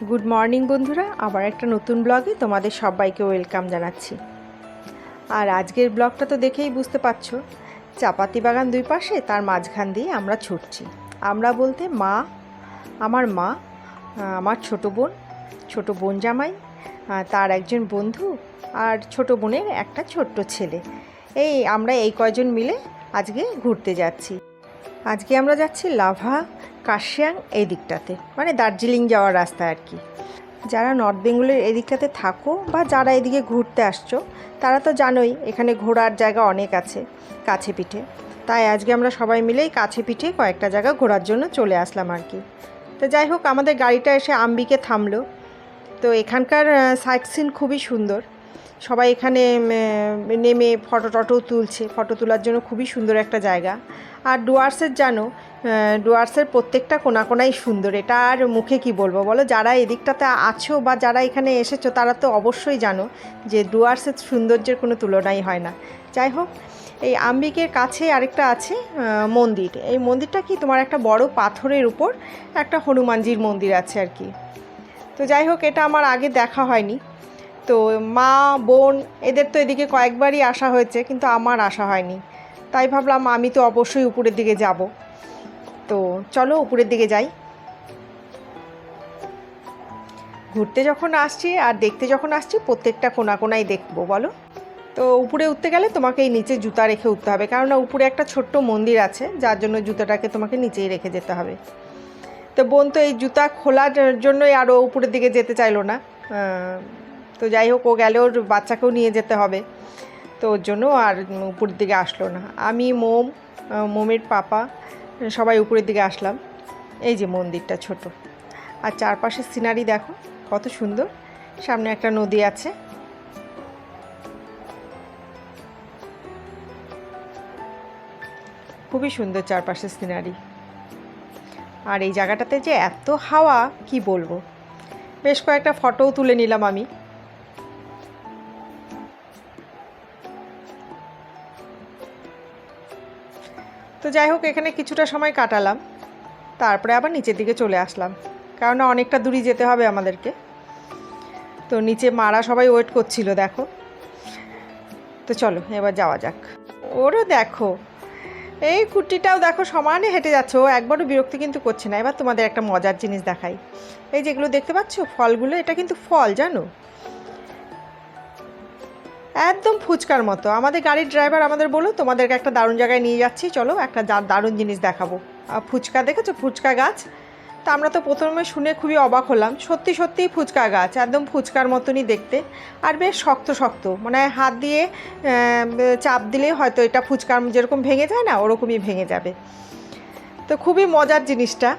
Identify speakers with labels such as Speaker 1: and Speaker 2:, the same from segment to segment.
Speaker 1: Good morning বন্ধুরা, আবার একটা নতুন ব্লগে তোমাদের সবাইকে ওয়েলকাম জানাচ্ছি। আর আজকের ব্লগটা তো দেখেই বুঝতে পারছো, চাপাতি বাগান দুই পাশে, তার মাঝখান দিয়ে আমরা ছুটছি। আমরা বলতে আমার মা, আমার ছোট বোন জামাই, তার একজন বন্ধু আর ছোট বোনের একটা ছোট্ট ছেলে, আমরা এই কয়জন মিলে আজকে ঘুরতে যাচ্ছি। আজকে আমরা যাচ্ছি লাভা কার্শিয়াং এই দিকটাতে, মানে দার্জিলিং যাওয়ার রাস্তা আর কি। যারা নর্থ বেঙ্গলের এদিকটাতে থাকো বা যারা এদিকে ঘুরতে আসছো, তারা তো জানোই এখানে ঘোরার জায়গা অনেক আছে কাছে পিঠে। তাই আজকে আমরা সবাই মিলেই কাছে পিঠে কয়েকটা জায়গা ঘোরার জন্য চলে আসলাম আর কি। তো যাই হোক, আমাদের গাড়িটা এসে আম্বিকে থামলো। তো এখানকার সাইট সিন খুবই সুন্দর। সবাই এখানে নেমে ফটো তুলছে। ফটো তোলার জন্য খুবই সুন্দর একটা জায়গা। আর ডুয়ার্সের প্রত্যেকটা কোনাই সুন্দর। এটা আর মুখে কি বলবো বলো, যারা এদিকটাতে আছো বা যারা এখানে এসেছো তারা তো অবশ্যই জানো যে ডুয়ার্সের সৌন্দর্যের কোনো তুলনাই হয় না। যাই হোক, এই আম্বিকের কাছে আরেকটা আছে মন্দির। এই মন্দিরটা কি, তোমার একটা বড় পাথরের উপর একটা হনুমানজির মন্দির আছে আর কি। তো যাই হোক, এটা আমার আগে দেখা হয়নি। তো মা বোন এদের তো এদিকে কয়েকবারই আসা হয়েছে, কিন্তু আমার আসা হয়নি। তাই ভাবলাম আমি তো অবশ্যই উপরের দিকে যাব। তো চলো উপরের দিকে যাই। ঘুরতে যখন আসছি আর দেখতে যখন আসছি, প্রত্যেকটা কোনাই দেখবো বলো। তো উপরে উঠতে গেলে তোমাকে এই নিচে জুতা রেখে উঠতে হবে, কেননা উপরে একটা ছোট্ট মন্দির আছে, যার জন্য জুতাটাকে তোমাকে নিচেই রেখে যেতে হবে। তো বোন তো এই জুতা খোলার জন্যই আরও উপরের দিকে যেতে চাইলো না। তো যাই হোক, ও গেলে ওর বাচ্চাকেও নিয়ে যেতে হবে, তো ওর জন্য আর উপরের দিকে আসলো না। আমি মোমের পাপা সবাই উপরের দিকে আসলাম। এই যে মন্দিরটা ছোট, আর চারপাশের সিনারি দেখো কত সুন্দর। সামনে একটা নদী আছে, খুবই সুন্দর চারপাশের সিনারি। আর এই জায়গাটাতে যে এত হাওয়া কি বলবো। বেশ কয়েকটা ফটোও তুলে নিলাম আমি। তো যাই হোক, এখানে কিছুটা সময় কাটালাম, তারপরে আবার নিচের দিকে চলে আসলাম, কারণ অনেকটা দূরই যেতে হবে আমাদেরকে। তো নিচে মারা সবাই ওয়েট করছিল দেখো। তো চলো এবার যাওয়া যাক। ওরও দেখো, এই কুর্তিটাও দেখো সমানে হেঁটে যাচ্ছে, ও একবারও বিরক্তি কিন্তু করছে না। এবার তোমাদের একটা মজার জিনিস দেখাই। এই যেগুলো দেখতে পাচ্ছ ফলগুলো, এটা কিন্তু ফল জানো, একদম ফুচকার মতো। আমাদের গাড়ির ড্রাইভার আমাদের বললো তোমাদেরকে একটা দারুণ জায়গায় নিয়ে যাচ্ছি, চলো একটা দারুণ জিনিস দেখাবো। ফুচকা দেখেছো, ফুচকা গাছ। তা আমরা তো প্রথমে শুনে খুবই অবাক হলাম। সত্যিই ফুচকা গাছ, একদম ফুচকার মতনই দেখতে, আর বেশ শক্ত, মানে হাত দিয়ে চাপ দিলেই হয়তো এটা ফুচকার যেরকম ভেঙে যায় না, ওরকমই ভেঙে যাবে। তো খুবই মজার জিনিসটা,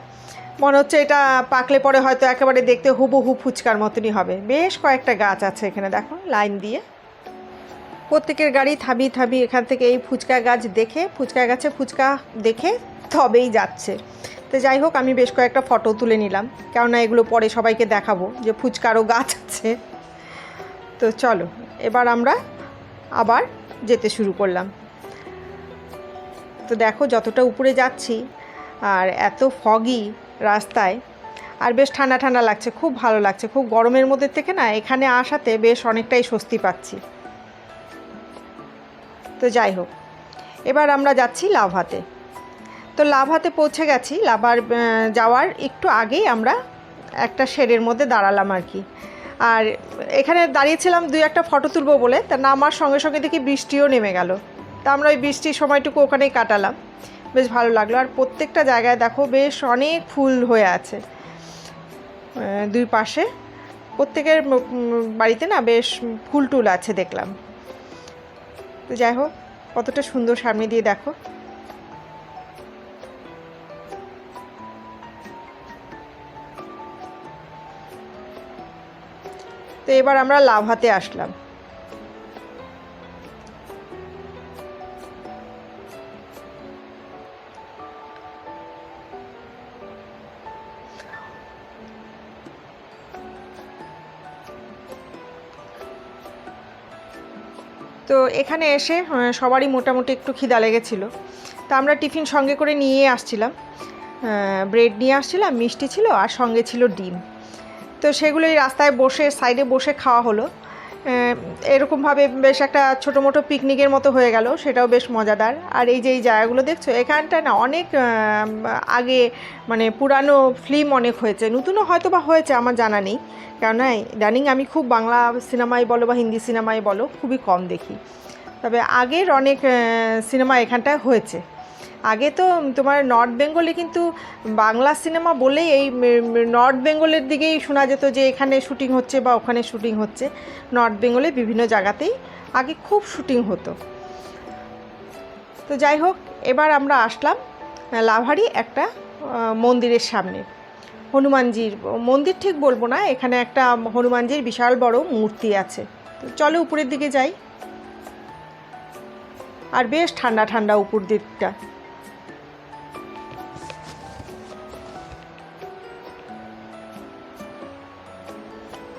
Speaker 1: মনে হচ্ছে এটা পাকলে পরে হয়তো একেবারে দেখতে হুবহু ফুচকার মতনই হবে। বেশ কয়েকটা গাছ আছে এখানে দেখো, লাইন দিয়ে। প্রত্যেকের গাড়ি থামিয়ে এখান থেকে এই ফুচকা গাছে ফুচকা দেখে তবেই যাচ্ছে। তো যাই হোক, আমি বেশ কয়েকটা ফটো তুলে নিলাম, কেননা এগুলো পরে সবাইকে দেখাবো যে ফুচকারও গাছ আছে। তো চলো এবার আমরা আবার যেতে শুরু করলাম। তো দেখো যতটা উপরে যাচ্ছি, আর এত ফগি রাস্তায়, আর বেশ ঠান্ডা লাগছে, খুব ভালো লাগছে। খুব গরমের মধ্যে থেকে না এখানে আসাতে বেশ অনেকটাই স্বস্তি পাচ্ছি। তো যাই হোক, এবার আমরা যাচ্ছি লাভাতে। তো লাভাতে পৌঁছে গেছি। লাভার যাওয়ার একটু আগেই আমরা একটা শেডের মধ্যে দাঁড়ালাম আর কি। আর এখানে দাঁড়িয়েছিলাম দুই একটা ফটো তুলবো বলে, তা নামার সঙ্গে দেখি বৃষ্টিও নেমে গেল। তা আমরা ওই বৃষ্টির সময়টুকু ওখানেই কাটালাম, বেশ ভালো লাগলো। আর প্রত্যেকটা জায়গায় দেখো বেশ অনেক ফুল হয়ে আছে দুই পাশে। প্রত্যেকের বাড়িতে না বেশ ফুল টুল আছে দেখলাম। তো যাই হোক, কতটা সুন্দর সামনে দিয়ে দেখো। তো এবার আমরা লাভাতে আসলাম। তো এখানে এসে সবারই মোটামুটি একটু খিদা লেগেছিল। তা আমরা টিফিন সঙ্গে করে নিয়ে আসছিলাম, ব্রেড নিয়ে আসছিলাম, মিষ্টি ছিল আর সঙ্গে ছিল ডিম। তো সেগুলোই রাস্তায় বসে সাইডে বসে খাওয়া হলো। এরকমভাবে বেশ একটা ছোটো মোটো পিকনিকের মতো হয়ে গেল, সেটাও বেশ মজাদার। আর এই যে এই জায়গাগুলো দেখছো, এখানটা না অনেক আগে মানে পুরানো ফিল্ম অনেক হয়েছে, নতুনও হয়তো বা হয়েছে, আমার জানা নেই। কেননা ইদানিং আমি খুব বাংলা সিনেমায় বলো বা হিন্দি সিনেমায় বলো খুবই কম দেখি, তবে আগের অনেক সিনেমা এখানটায় হয়েছে। আগে তো তোমার নর্থ বেঙ্গলে কিন্তু বাংলা সিনেমা বলেই এই নর্থ বেঙ্গলের দিকেই শোনা যেত যে এখানে শুটিং হচ্ছে বা ওখানে শুটিং হচ্ছে। নর্থ বেঙ্গলে বিভিন্ন জায়গাতেই আগে খুব শুটিং হতো। তো যাই হোক, এবার আমরা আসলাম লাভারি একটা মন্দিরের সামনে। হনুমানজির মন্দির ঠিক বলবো না, এখানে একটা হনুমানজির বিশাল বড় মূর্তি আছে। তো চলো উপরের দিকে যাই। আর বেশ ঠান্ডা ঠান্ডা উপর দিকটা।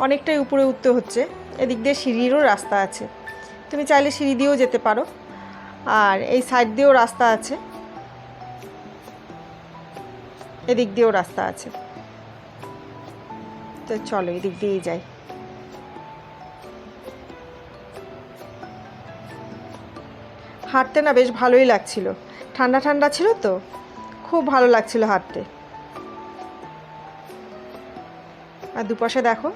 Speaker 1: অনেকটাই উপরে উঠতে হচ্ছে। এদিক দিয়ে সিঁড়িরও রাস্তা আছে, তুমি চাইলে সিঁড়ি দিয়েও যেতে পারো, আর এই সাইড দিয়েও রাস্তা আছে, এদিক দিয়েও রাস্তা আছে। তো চলো এদিক দিয়েই যাই। হাঁটতে না বেশ ভালোই লাগছিল, ঠান্ডা ঠান্ডা ছিল তো খুব ভালো লাগছিল হাঁটতে। আর দুপাশে দেখো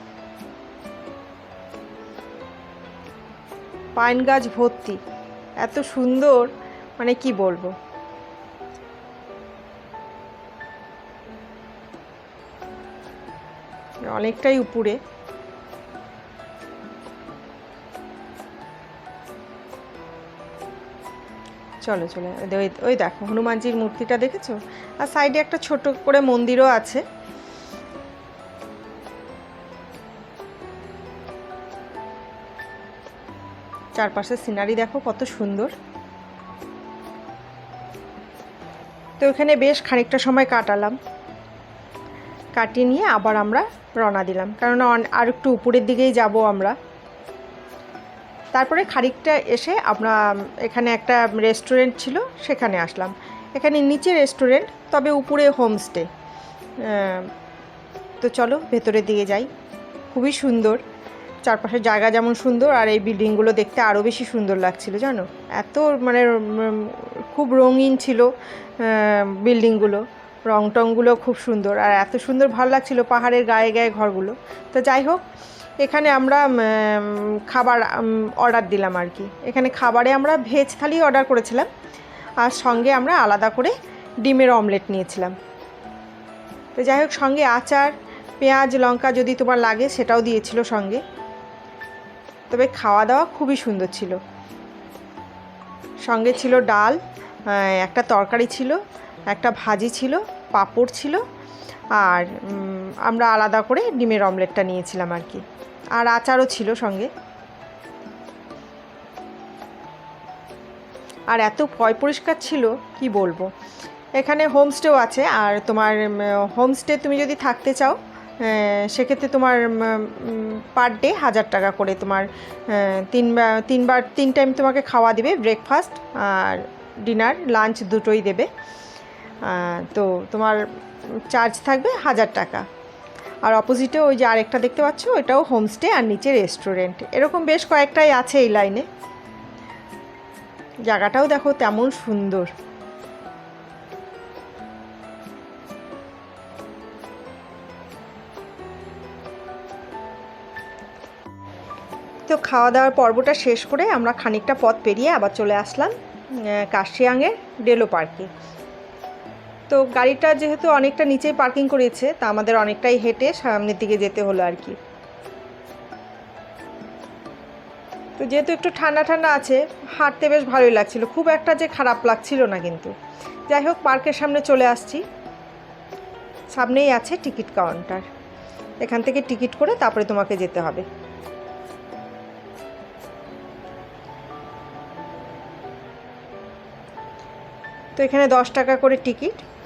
Speaker 1: পাইন গাছ ভর্তি, এত সুন্দর, মানে কি বলবো। অনেকটাই উপরে। চলো চলো, ওই দেখো হনুমানজির মূর্তিটা দেখেছো, আর সাইডে একটা ছোট করে মন্দিরও আছে। চারপাশের সিনারি দেখো কত সুন্দর। তো এখানে বেশ খানিকটা সময় কাটালাম, কাটিয়ে নিয়ে আবার আমরা রওনা দিলাম, কেননা আর একটু উপরের দিকেই যাব আমরা। তারপরে খানিকটা এসে আমরা এখানে একটা রেস্টুরেন্ট ছিল, সেখানে আসলাম। এখানে নিচে রেস্টুরেন্ট, তবে উপরে হোমস্টে। তো চলো ভেতরের দিকে যাই। খুবই সুন্দর, চারপাশের জায়গা যেমন সুন্দর, আর এই বিল্ডিংগুলো দেখতে আরও বেশি সুন্দর লাগছিল জানো। এত মানে খুব রঙিন ছিল বিল্ডিংগুলো, রং টংগুলো খুব সুন্দর, আর এত সুন্দর ভালো লাগছিল পাহাড়ের গায়ে গায়ে ঘরগুলো। তো যাই হোক, এখানে আমরা খাবার অর্ডার দিলাম আর কি। এখানে খাবারে আমরা ভেজ থালি অর্ডার করেছিলাম, আর সঙ্গে আমরা আলাদা করে ডিমের অমলেট নিয়েছিলাম। তো যাই হোক, সঙ্গে আচার, পেঁয়াজ লঙ্কা যদি তোমার লাগে সেটাও দিয়েছিল সঙ্গে। তবে খাওয়া দাওয়া খুবই সুন্দর ছিল। সঙ্গে ছিল ডাল, একটা তরকারি ছিল, একটা ভাজি ছিল, পাঁপড় ছিল, আর আমরা আলাদা করে ডিমের অমলেটটা নিয়েছিলাম আর কি, আর আচারও ছিল সঙ্গে। আর এত পরিষ্কার ছিল কি বলবো। এখানে হোমস্টেও আছে, আর তোমার হোমস্টে তুমি যদি থাকতে চাও সেক্ষেত্রে তোমার পার ডে 1000 টাকা করে, তোমার তিন টাইম তোমাকে খাওয়া দেবে, ব্রেকফাস্ট আর ডিনার লাঞ্চ দুটোই দেবে। তো তোমার চার্জ থাকবে 1000 টাকা। আর অপোজিটে ওই যে আরেকটা দেখতে পাচ্ছ, ওইটাও হোমস্টে আর নিচে রেস্টুরেন্ট, এরকম বেশ কয়েকটাই আছে এই লাইনে। জায়গাটাও দেখো তেমন সুন্দর। তো খাওয়া দাওয়ার পর্বটা শেষ করে আমরা খানিকটা পথ পেরিয়ে আবার চলে আসলাম কার্শিয়াংয়ের ডেলো পার্কে। তো গাড়িটা যেহেতু অনেকটা নিচেই পার্কিং করেছে, তা আমাদের অনেকটাই হেঁটে সামনের দিকে যেতে হলো আর কি। তো যেহেতু একটু ঠান্ডা ঠান্ডা আছে, হাঁটতে বেশ ভালোই লাগছিল, খুব একটা যে খারাপ লাগছিল না কিন্তু। যাই হোক, পার্কের সামনে চলে আসছি। সামনেই আছে টিকিট কাউন্টার, এখান থেকে টিকিট করে তারপরে তোমাকে যেতে হবে। তো এখানে 10 টাকা করে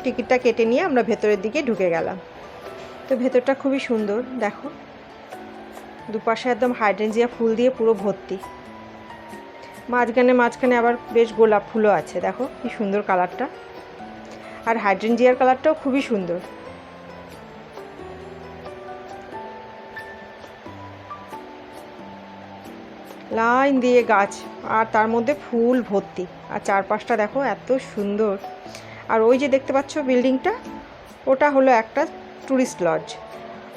Speaker 1: টিকিটটা কেটে নিয়ে আমরা ভেতরের দিকে ঢুকে গেলাম। তো ভেতরটা খুবই সুন্দর, দেখো দুপাশে একদম হাইড্রেঞ্জিয়া ফুল দিয়ে পুরো ভর্তি। মাঝখানে আবার বেশ গোলাপ ফুলও আছে, দেখো কি সুন্দর কালারটা। আর হাইড্রেঞ্জিয়ার কালারটাও খুবই সুন্দর। লাইন দিয়ে গাছ, আর তার মধ্যে ফুল ভর্তি, আর চারপাশটা দেখো এত সুন্দর। আর ওই যে দেখতে পাচ্ছ বিল্ডিংটা, ওটা হলো একটা ট্যুরিস্ট লজ।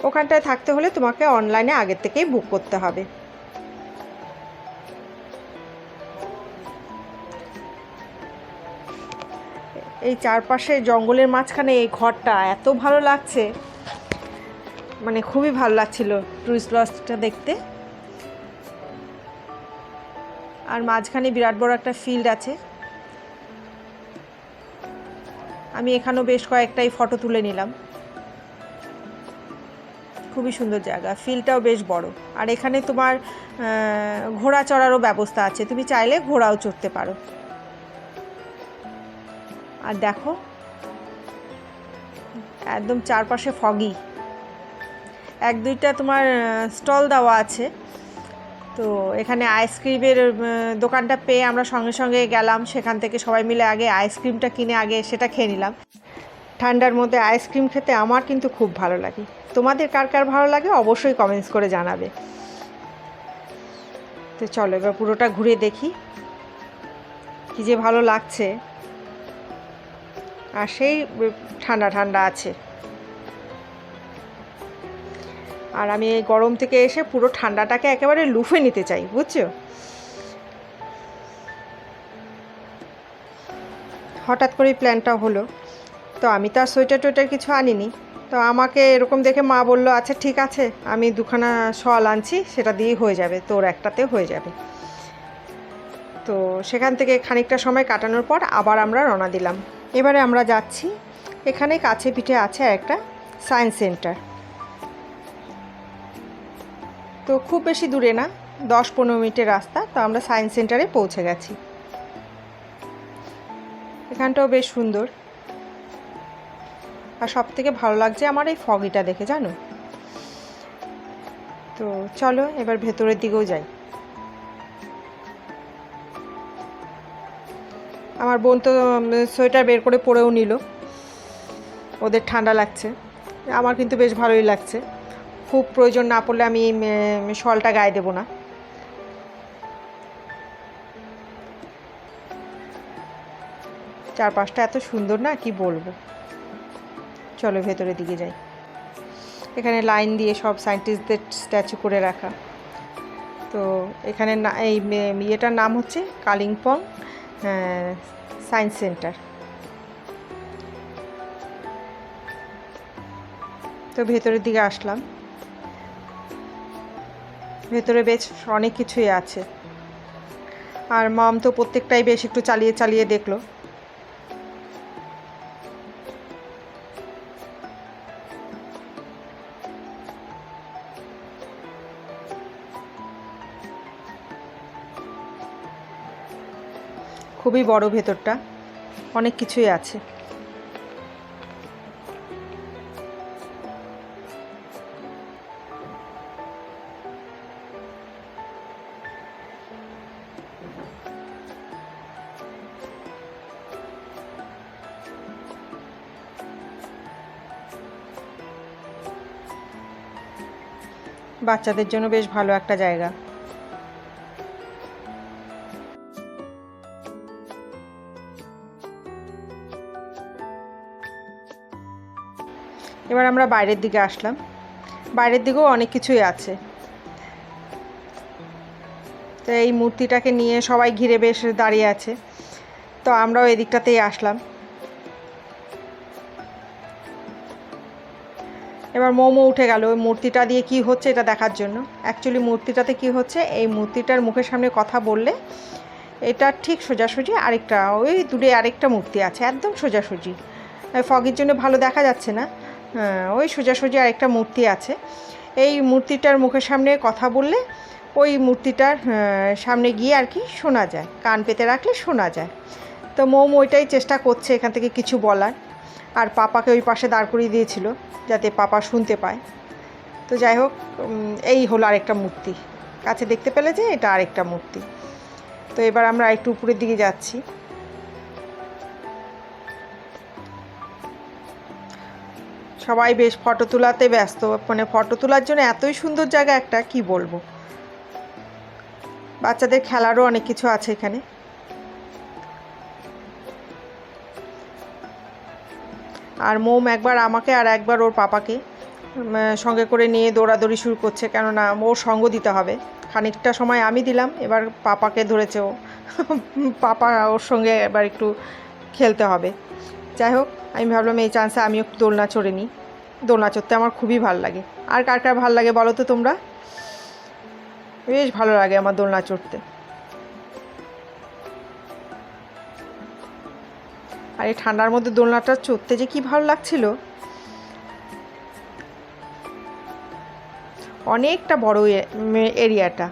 Speaker 1: ওখানটায় থাকতে হলে তোমাকে অনলাইনে আগের থেকেই বুক করতে হবে। এই চারপাশে জঙ্গলের মাঝখানে এই ঘরটা এত ভালো লাগছে, মানে খুবই ভালো লাগছিল ট্যুরিস্ট লজটা দেখতে। আর মাঝখানে বিরাট বড় একটা ফিল্ড আছে। আমি এখানেও বেশ কয়েকটাই ফটো তুলে নিলাম। খুবই সুন্দর জায়গা, ফিল্ডটাও বেশ বড়। আর এখানে তোমার ঘোড়া চড়ারও ব্যবস্থা আছে, তুমি চাইলে ঘোড়াও চড়তে পারো। আর দেখো একদম চারপাশে ফগি। এক দুইটা তোমার স্টল দেওয়া আছে। তো এখানে আইসক্রিমের দোকানটা পেয়ে আমরা সঙ্গে সঙ্গে গেলাম, সেখান থেকে সবাই মিলে আগে আইসক্রিমটা কিনে আগে সেটা খেয়ে নিলাম। ঠান্ডার মধ্যে আইসক্রিম খেতে আমার কিন্তু খুব ভালো লাগে। তোমাদের কার কার ভালো লাগে অবশ্যই কমেন্টস করে জানাবে। তো চলো এবার পুরোটা ঘুরে দেখি, কী যে ভালো লাগছে। আর সেই ঠান্ডা ঠান্ডা আছে। আর আমি এই গরম থেকে এসে পুরো ঠান্ডাটাকে একেবারে লুফে নিতে চাই, বুঝছো। হঠাৎ করেই প্ল্যানটা হলো। তো আমি তো আর সোয়েটার টোয়েটার কিছু আনিনি। তো আমাকে এরকম দেখে মা বললো, আচ্ছা ঠিক আছে, আমি দুখানা শল আনছি, সেটা দিয়েই হয়ে যাবে, তোর একটাতে হয়ে যাবে। তো সেখান থেকে খানিকটা সময় কাটানোর পর আবার আমরা রওনা দিলাম। এবারে আমরা যাচ্ছি, এখানে কাছে পিঠে আছে একটা সায়েন্স সেন্টার। তো খুব বেশি দূরে না, 10-15 মিনিটের রাস্তা। তো আমরা সায়েন্স সেন্টারে পৌঁছে গেছি। এখানটাও বেশ সুন্দর। আর সব থেকে ভালো লাগছে আমার এই ফগিটা দেখে, জানো। তো চলো এবার ভেতরের দিকেও যাই। আমার বোন তো সোয়েটার বের করে পরেও নিল, ওদের ঠান্ডা লাগছে। আমার কিন্তু বেশ ভালোই লাগছে। খুব প্রয়োজন না পড়লে আমি শলটা গায়ে দেবো না। চারপাশটা এত সুন্দর না, কি বলবো। চলো ভেতরের দিকে যাই। এখানে লাইন দিয়ে সব সায়েন্টিস্টদের স্ট্যাচু করে রাখা। তো এখানে এই ইয়েটার নাম হচ্ছে কালিম্পং সায়েন্স সেন্টার। তো ভেতরের দিকে আসলাম। ভেতরে বেশ অনেক কিছুই আছে। আর মম তো প্রত্যেকটাই বেশ একটু চালিয়ে চালিয়ে দেখলো। খুবই বড় ভেতরটা, অনেক কিছুই আছে। বাচ্চাদের জন্য বেশ ভালো একটা জায়গা। এবার আমরা বাইরের দিকে আসলাম। বাইরের দিকেও অনেক কিছুই আছে। তো এই মূর্তিটাকে নিয়ে সবাই ঘিরে বেশ দাঁড়িয়ে আছে। তো আমরাও এদিকটাতেই আসলাম। এবার মোমো উঠে গেল ওই মূর্তিটা দিয়ে কি হচ্ছে এটা দেখার জন্য। অ্যাকচুয়ালি মূর্তিটাতে কি হচ্ছে, এই মূর্তিটার মুখের সামনে কথা বললে এটা ঠিক সোজাসুজি আরেকটা, ওই দূরে আরেকটা মূর্তি আছে একদম সোজাসুজি। ফগের জন্য ভালো দেখা যাচ্ছে না, ওই সোজাসুজি আরেকটা মূর্তি আছে। এই মূর্তিটার মুখের সামনে কথা বললে ওই মূর্তিটার সামনে গিয়ে আর কি শোনা যায়, কান পেতে রাখলে শোনা যায়। তো মোম ওইটাই চেষ্টা করছে এখান থেকে কিছু বলার। আর পাপাকে ওই পাশে দাঁড় করিয়ে দিয়েছিল যাতে পাপা শুনতে পায়। তো যাই হোক, এই হলো আরেকটা মূর্তি, কাছে দেখতে পেলে যে এটা আরেকটা মূর্তি। তো এবার আমরা একটু উপরের দিকে যাচ্ছি। সবাই বেশ ফটো তোলাতে ব্যস্ত, মানে ফটো তোলার জন্য এতই সুন্দর জায়গা একটা, কি বলবো। বাচ্চাদের খেলারও অনেক কিছু আছে এখানে। আর মোম একবার আমাকে আর একবার ওর পাপাকে সঙ্গে করে নিয়ে দৌড়াদৌড়ি শুরু করছে, কেননা ওর সঙ্গ দিতে হবে। খানিকটা সময় আমি দিলাম, এবার পাপাকে ধরেছে ও পাপা ওর সঙ্গে এবার একটু খেলতে হবে। যাই হোক, আমি ভাবলাম এই চান্সে আমিও একটু দোলনা চড়ে নিই। দোলনা চড়তে আমার খুবই ভালো লাগে। আর কার কার ভালো লাগে বলো তো তোমরা? বেশ ভালো লাগে আমার দোলনা চড়তে। আর এই ঠান্ডার মধ্যে দোলনাটা চড়তে যে কি ভালো লাগছিল। অনেকটা বড় এরিয়াটা।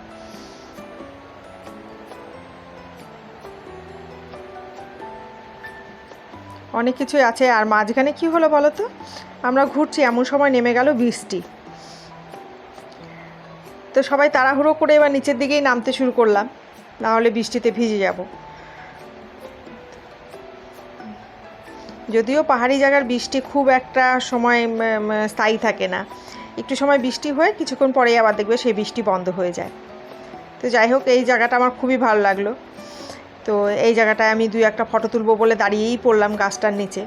Speaker 1: অনেক কিছুই আছে। আর মাঝখানে কি হলো বলো তো, আমরা ঘুরছি এমন সময় নেমে গেল বৃষ্টি। তো সবাই তাড়াহুড়ো করে এবার নিচের দিকেই নামতে শুরু করলাম, না হলে বৃষ্টিতে ভিজে যাব। যদিও পাহাড়ি জায়গার বৃষ্টি খুব একটা সময় স্থায়ী থাকে না, একটু সময় বৃষ্টি হয়ে কিছুক্ষণ পরেই আবার দেখবে সেই বৃষ্টি বন্ধ হয়ে যায়। তো যাই হোক, এই জায়গাটা আমার খুবই ভালো লাগলো। তো এই জায়গাটায় আমি 2-1 ফটো তুলবো বলে দাঁড়িয়েই পড়লাম গাছটার নিচে।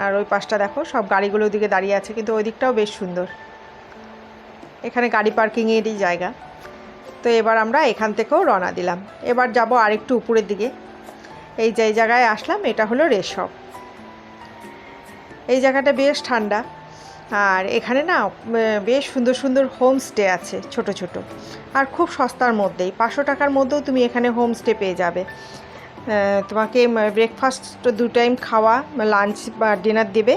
Speaker 1: আর ওই পাশটা দেখো, সব গাড়িগুলো ওদিকে দাঁড়িয়ে আছে, কিন্তু ওই দিকটাও বেশ সুন্দর। এখানে গাড়ি পার্কিংয়েরই জায়গা। তো এবার আমরা এখান থেকেও রওনা দিলাম। এবার যাব আরেকটু উপরের দিকে। এই যে জায়গায় আসলাম, এটা হলো রেশপ। এই জায়গাটা বেশ ঠান্ডা। আর এখানে না বেশ সুন্দর সুন্দর হোমস্টে আছে, ছোট ছোট, আর খুব সস্তার মধ্যেই। 500 টাকার মধ্যেও তুমি এখানে হোমস্টে পেয়ে যাবে। তোমাকে ব্রেকফাস্ট 2 টাইম খাওয়া, লাঞ্চ বা ডিনার দেবে,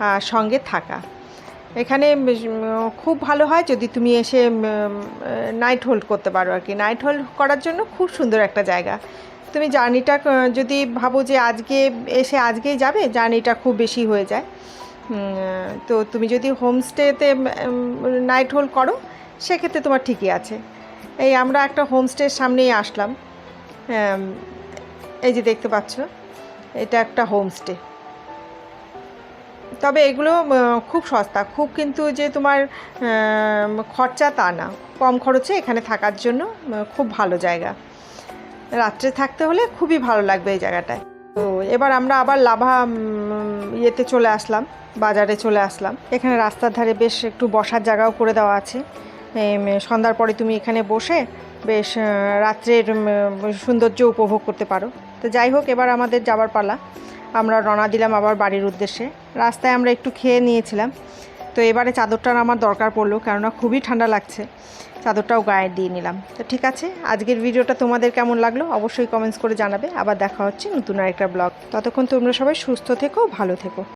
Speaker 1: আর সঙ্গে থাকা। এখানে খুব ভালো হয় যদি তুমি এসে নাইট হোল্ড করতে পারো আর কি। নাইট হোল্ড করার জন্য খুব সুন্দর একটা জায়গা। তুমি জার্নিটা যদি ভাবো যে আজকে এসে আজকেই যাবে, জার্নিটা খুব বেশি হয়ে যায়। তো তুমি যদি হোমস্টেতে নাইট হোল্ড করো, সেক্ষেত্রে তোমার ঠিকই আছে। এই আমরা একটা হোমস্টের সামনেই আসলাম। এই যে দেখতে পাচ্ছ, এটা একটা হোমস্টে। তবে এগুলো খুব সস্তা, খুব কিন্তু যে তোমার খরচা তা না, কম খরচে এখানে থাকার জন্য খুব ভালো জায়গা। রাত্রে থাকতে হলে খুবই ভালো লাগবে এই জায়গাটায়। তো এবার আমরা আবার লাভা ইয়েতে চলে আসলাম, বাজারে চলে আসলাম। এখানে রাস্তার ধারে বেশ একটু বসার জায়গাও করে দেওয়া আছে। সন্ধ্যার পরে তুমি এখানে বসে বেশ রাত্রের সৌন্দর্য উপভোগ করতে পারো। তো যাই হোক, এবার আমাদের যাবার পালা। আমরা রওনা দিলাম আবার বাড়ির উদ্দেশ্যে। রাস্তায় আমরা একটু খেয়ে নিয়েছিলাম। তো এবারে চাদরটার আমার দরকার পড়লো, কেননা খুবই ঠান্ডা লাগছে। চাদরটাও গায়ে দিয়ে নিলাম। তো ঠিক আছে, আজকের ভিডিওটা তোমাদের কেমন লাগলো অবশ্যই কমেন্টস করে জানাবে। আবার দেখা হচ্ছে নতুন আরেকটা ব্লগ। ততক্ষণ তোমরা সবাই সুস্থ থেকো, ভালো থেকো।